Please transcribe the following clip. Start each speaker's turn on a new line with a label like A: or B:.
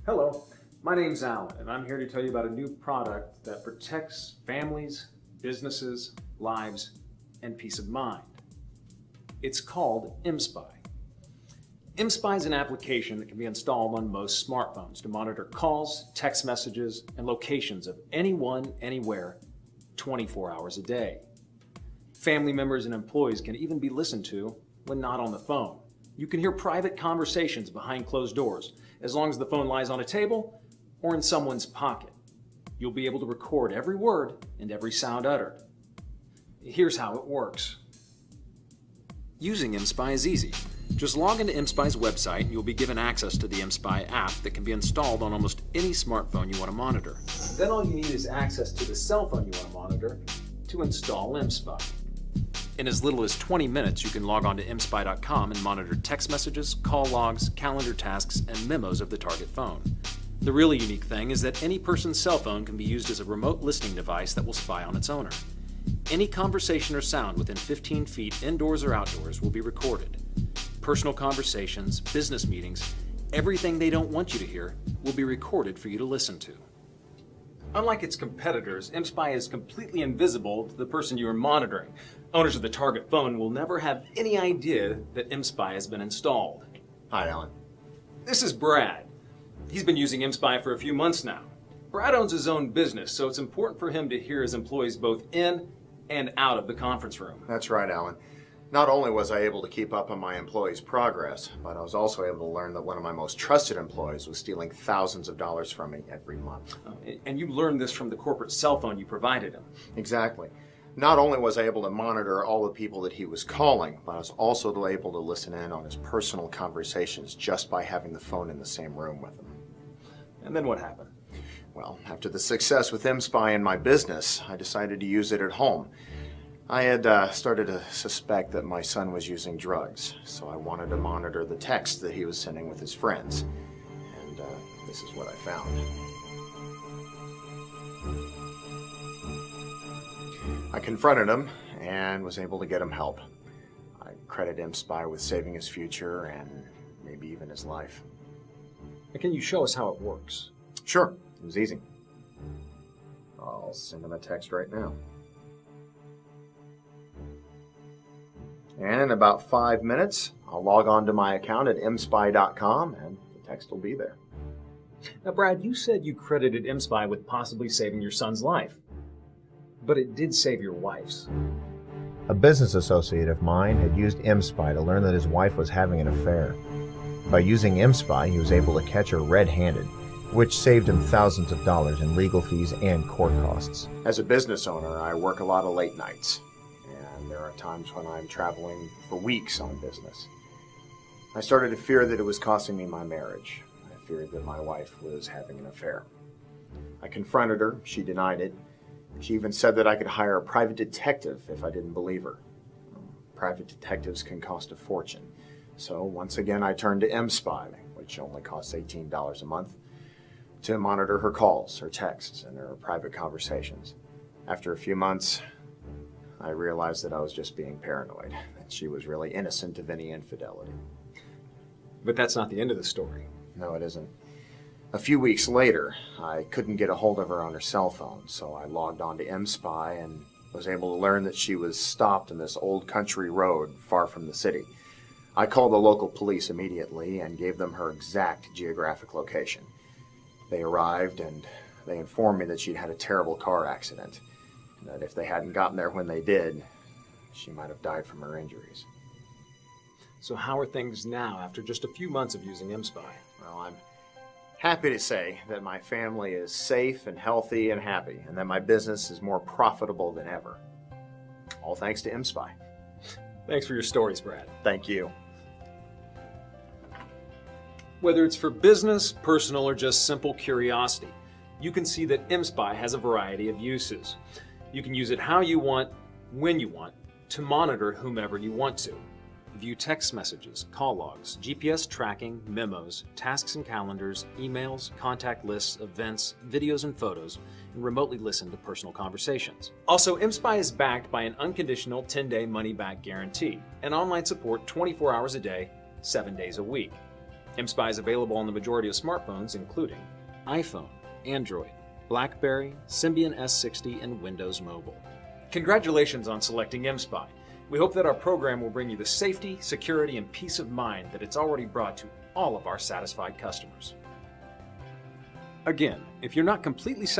A: Hello, my name's Alan, and I'm here to tell you about a new product that protects families, businesses, lives, and peace of mind. It's called ImSpy. ImSpy is an application that can be installed on most smartphones to monitor calls, text messages, and locations of anyone, anywhere, 24 hours a day. Family members and employees can even be listened to when not on the phone. You can hear private conversations behind closed doors, as long as the phone lies on a table or in someone's pocket. You'll be able to record every word and every sound uttered. Here's how it works. Using ImSpy is easy. Just log into ImSpy's website and you'll be given access to the ImSpy app that can be installed on almost any smartphone you want to monitor. Then all you need is access to the cell phone you want to monitor to install ImSpy. In as little as 20 minutes, you can log on to imspy.com and monitor text messages, call logs, calendar tasks, and memos of the target phone. The really unique thing is that any person's cell phone can be used as a remote listening device that will spy on its owner. Any conversation or sound within 15 feet, indoors or outdoors, will be recorded. Personal conversations, business meetings, everything they don't want you to hear will be recorded for you to listen to. Unlike its competitors, ImSpy is completely invisible to the person you are monitoring. Owners of the target phone will never have any idea that ImSpy has been installed.
B: Hi, Alan.
A: This is Brad. He's been using ImSpy for a few months now. Brad owns his own business, so it's important for him to hear his employees both in and out of the conference room.
B: That's right, Alan. Not only was I able to keep up on my employees' progress, but I was also able to learn that one of my most trusted employees was stealing thousands of dollars from me every month.
A: And you learned this from the corporate cell phone you provided him.
B: Exactly. Not only was I able to monitor all the people that he was calling, but I was also able to listen in on his personal conversations just by having the phone in the same room with him.
A: And then what happened?
B: Well, after the success with ImSpy in my business, I decided to use it at home. I had started to suspect that my son was using drugs, so I wanted to monitor the texts that he was sending with his friends. And this is what I found. I confronted him and was able to get him help. I credit ImSpy with saving his future and maybe even his life.
A: Can you show us how it works?
B: Sure, it was easy. I'll send him a text right now. And in about 5 minutes, I'll log on to my account at imspy.com and the text will be there.
A: Now, Brad, you said you credited ImSpy with possibly saving your son's life, but it did save your wife's.
C: A business associate of mine had used ImSpy to learn that his wife was having an affair. By using ImSpy, he was able to catch her red-handed, which saved him thousands of dollars in legal fees and court costs.
B: As a business owner, I work a lot of late nights. There are times when I'm traveling for weeks on business. I started to fear that it was costing me my marriage. I feared that my wife was having an affair. I confronted her. She denied it. She even said that I could hire a private detective if I didn't believe her. Private detectives can cost a fortune. So once again, I turned to ImSpy, which only costs $18 a month, to monitor her calls, her texts, and her private conversations. After a few months, I realized that I was just being paranoid, that she was really innocent of any infidelity.
A: But that's not the end of the story.
B: No, it isn't. A few weeks later, I couldn't get a hold of her on her cell phone, so I logged on to ImSpy and was able to learn that she was stopped in this old country road far from the city. I called the local police immediately and gave them her exact geographic location. They arrived and they informed me that she'd had a terrible car accident. That if they hadn't gotten there when they did, she might have died from her injuries.
A: So how are things now after just a few months of using ImSpy?
B: Well, I'm happy to say that my family is safe and healthy and happy, and that my business is more profitable than ever. All thanks to ImSpy.
A: Thanks for your stories, Brad.
B: Thank you.
A: Whether it's for business, personal, or just simple curiosity, you can see that ImSpy has a variety of uses. You can use it how you want, when you want, to monitor whomever you want to. View text messages, call logs, GPS tracking, memos, tasks and calendars, emails, contact lists, events, videos and photos, and remotely listen to personal conversations. Also, ImSpy is backed by an unconditional 10-day money-back guarantee and online support 24 hours a day, 7 days a week. ImSpy is available on the majority of smartphones, including iPhone, Android, BlackBerry, Symbian S60, and Windows Mobile. Congratulations on selecting ImSpy. We hope that our program will bring you the safety, security, and peace of mind that it's already brought to all of our satisfied customers. Again, if you're not completely satisfied